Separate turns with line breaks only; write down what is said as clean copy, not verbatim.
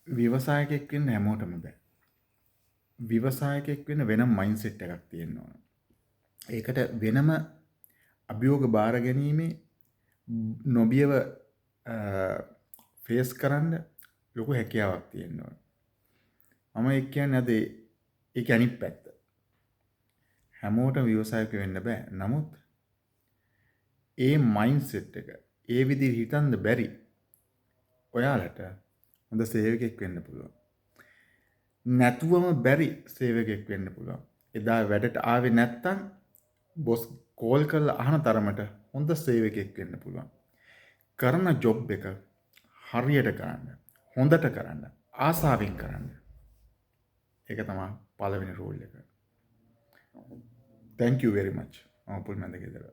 ව්‍යවසායකයෙක් වෙන්න හැමෝටම බෑ. ව්‍යවසායකයෙක් වෙන්න වෙනම මයින්ඩ්සෙට් එකක් තියෙන්න ඕන. ඒකට වෙනම අභියෝග බාර ගැනීමේ නොබියව ෆේස් කරන්න ලොකු හැකියාවක් තියෙන්න ඕන. මම ඒ කියන්නේ අද ඒක අනිත් පැත්ත. හැමෝටම ව්‍යවසායක වෙන්න බෑ. නමුත් ඒ මයින්ඩ්සෙට් එක ඒ විදිහට හිතන්න බැරි ඔයාලට හොඳ සේවකයෙක් වෙන්න පුළුවන්. නැතුවම බැරි සේවකයෙක් වෙන්න පුළුවන්. එදා වැඩට ආවේ නැත්තම් බොස් කෝල් කරලා අහන තරමට හොඳ සේවකයෙක් වෙන්න පුළුවන්. කරන ජොබ් එක හරියට කරන්න, හොඳට කරන්න, ආසාවෙන් කරන්න. ඒක තමයි පළවෙනි රූල් එක. Thank you very much. මම පුල්මන්ද ගෙදර.